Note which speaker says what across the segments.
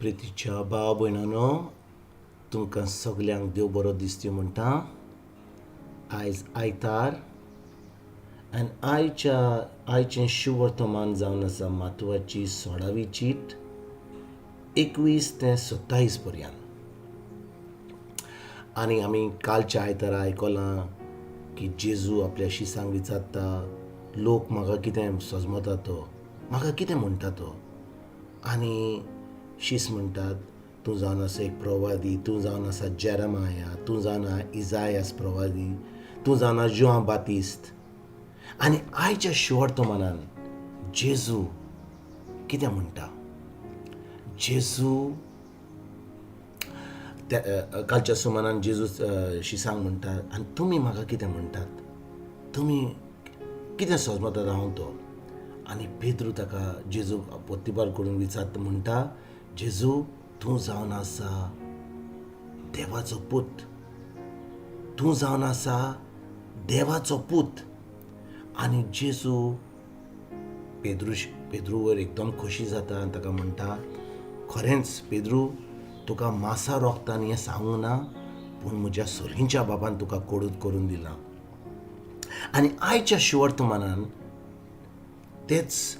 Speaker 1: प्रितीच्या भाव भयणांनो, तुमकां सगल्यांक देव बरो दीस दिवं म्हणटा. आयज आयतार आनी आयचें शुभ वर्तमान जावन आसा मातवाची 16वी चीट 21 ते 27 पर्यंत. आनी आमी कालच्या आयतारा आयकलां की जेजू आपल्या शिसांक विचारता, लोक म्हाका कितें सजमता तो, म्हाका कितें म्हणटा तो. आनी शीस म्हणटात, तूं जावन आसा एक प्रवादी, तूं जावन आसा जेरमाया, तूं जावन आसा इजायास प्रवादी, तूं जावन आसा जोआन बातिस्त. आनी आयच्या शुवर्तमानान जेजू कितें म्हणटा. जेजू कालच्या सुमारान जेजू शिसांक म्हणटा, आनी तुमी म्हाका कितें म्हणटात, तुमी कितें समजतात हांव तो. आनी पेद्रू ताका जेजू पोत्तीबार करून विचारता, म्हणटा, जेजू तूं जावन आसा देवाचो पूत, तूं जावन आसा देवाचो पूत. आनी जेजू पेद्रू वयर एकदम खोशी जाता आनी ताका म्हणटा, खरेंच पेद्रू, तुका मासा रोगतान हें सांगूंक ना, पूण म्हज्या सर्गींच्या बाबान तुका कोडूत करून दिलां. आनी आयच्या शुवर्तमानान तेच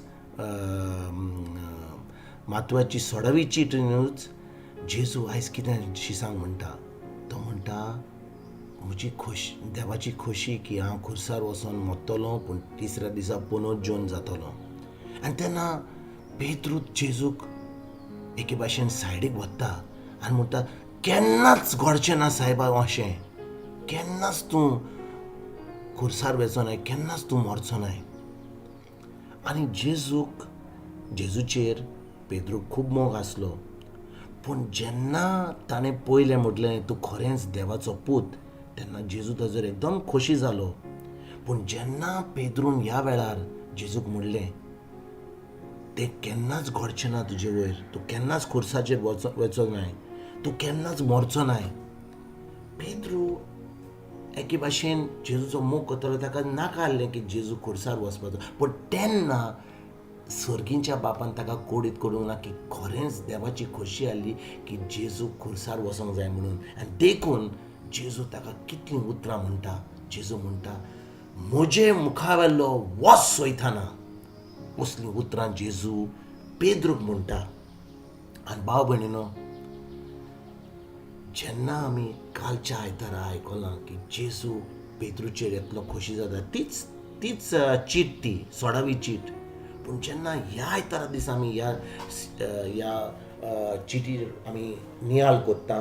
Speaker 1: मातवाची 16वी चीट न्यूज जेजू आयज कितें शिसांक म्हणटा. तो म्हणटा, म्हजी खोशी, देवाची खोशी की हांव खुर्सार वचोन मरतलों पूण तिसऱ्या दिसा पुनोत जेवन जातलों. आनी तेन्ना पेद्रू जेजूक एके भाशेन सायडीक व्हरता आनी म्हणटा, केन्नाच घडचें ना सायबा अशें, केन्नाच तूं खुर्सार वेचो नाय, केन्नाच तूं मरचो नाय. आनी जेजूचेर पेद्रूक खूब मोग आसलो. पूण जेन्ना ताणें पयलें म्हटलें, तूं खरेंच देवाचो पूत, तेन्ना जेजू ताचेर एकदम खोशी जालो. पूण जेन्ना पेद्रून ह्या वेळार जेजूक म्हणलें, तें केन्नाच घडचें ना तुजे वयर, तूं केन्नाच खुर्साचेर वेचो नाय, तूं केन्नाच मरचो नाय. पेद्रू एके भाशेन जेजूचो मोग करतालो, ताका नाका आहलें की जेजू खुर्सार वचपाचो. पूण तेन्ना सर्गींच्या बापान ताका कोडीत करूंक ना की खरेंच देवाची खोशी आहली की जेजू खुर्सार वचोंक जाय म्हणून. आनी देखून जेजू ताका कितलीं उतरां म्हणटा. जेजू म्हणटा, म्हजे मुखा वेल्लो वोस सोयताना. असलीं उतरां जेजू पेद्रूक म्हणटा. आनी भाव भयणीनो, जेन्ना आमी कालच्या आयतारा आयकलां की जेजू पेद्रूचेर येतलो खोशी जाता, तीच चीट ती 16वी चीट. पूण जेन्ना ह्या आयतारा दीस आमी ह्या चिटीर आमी नियाळ कोत्ता,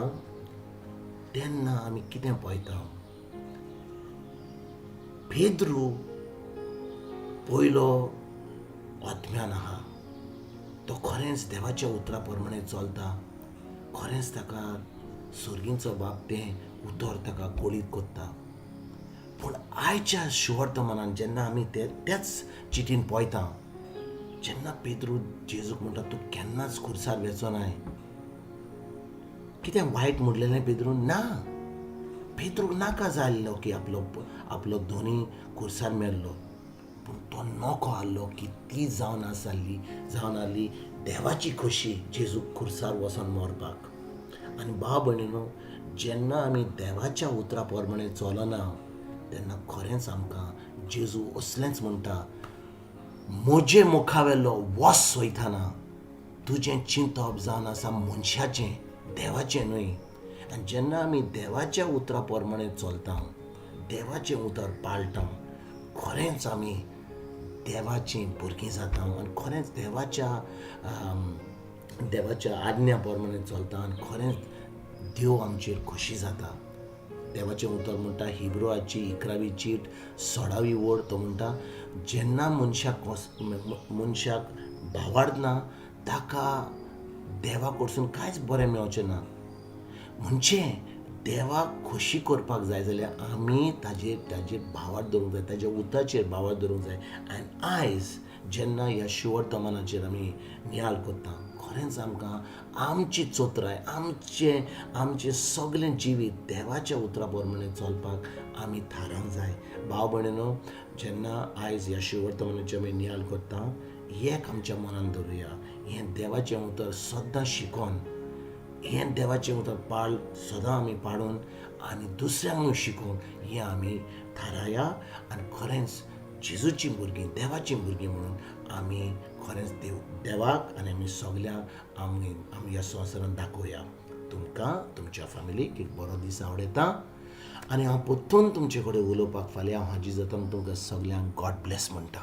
Speaker 1: तेन्ना आमी कितें पळयता. पेद्रू पयलो आत्म्यान आहा. तो खरेंच देवाच्या उतरा प्रमाणे चलता. खरेंच ताका सर्गींचो बाप तें उतर ताका कोळीत कोत्ता. पूण आयच्या शुवर्तमानान जेन्ना आमी त्याच चिटीन पळयता, जेन्ना पेद्रू जेजूक म्हणटा, तूं केन्नाच खुर्सार वेचो नाय. कितें वायट म्हणलेलें पेद्रून? ना. पेद्रूक नाका जाल्लो की आपलो धोनी खुर्सार मेल्लो. पूण तो नोको आहलो की ती जावन आहली देवाची खोशी जेजूक खुर्सार वचोन मरपाक. आनी भाव भयणीनो, जेन्ना आमी देवाच्या उतरा प्रमाणे चलना, तेन्ना खरेंच आमकां जेजू असलेंच म्हणटा, म्हजे मुखा वेल्लो वोस सोयताना तुजें चिंतप जावन आसा मनशाचें, देवाचें न्हय. आनी जेन्ना आमी देवाच्या उतरा प्रमाणे चलता, देवाचें उतर पाळटा, खरेंच आमी देवाचीं भुरगीं जाता आनी खरेंच देवाच्या आज्ञा प्रमाणे चलता आनी खरेंच देव आमचेर खोशी जाता. देवाचें उतर म्हणटा हिब्रुआची 11वी चीट 16वी वड. तो म्हणटा, जेन्ना मनशाक भावार्दना, ताका देवा कडसून कांयच बरें मेळचें ना. म्हणजे देवाक खोशी करपाक जाय जाल्यार आमी ताजेर भावार्थ दवरूंक जाय, ताज्या उतराचेर भावार्थ दवरूंक जाय. आनी आयज जेन्ना ह्या शुवर्तमानाचेर आमी नियाळ कोत्ता, खरेंच आमकां आमची चोत्राय, आमचें सगलें जिवीत देवाच्या उतरा प्रमाणे चलपाक आमी थारावंक जाय. भाव भयणीनो, जेन्ना आयज ह्या शुवर्तमानाचेर आमी नियाळ कोत्ता, एक आमच्या मनान धरुया, हें देवाचें उतर सदां शिकोन हें देवाचें उतर सदां आमी पाळून आनी दुसऱ्यांक शिकोवन हें आमी थाराया आनी खरेंच जेजूची भुरगीं देवाची भुरगीं म्हणून आमी खरेंच देवाक आनी आमी सगल्यांक आमी ह्या संवसारांत दाखोवया. तुमकां तुमच्या फॅमिलीक एक बरो दीस आवडयता आनी हांव परतून तुमचे कडेन उलोवपाक फाल्यां हाजी जाता तुमकां सगल्यांक गॉड ब्लेस म्हणटा.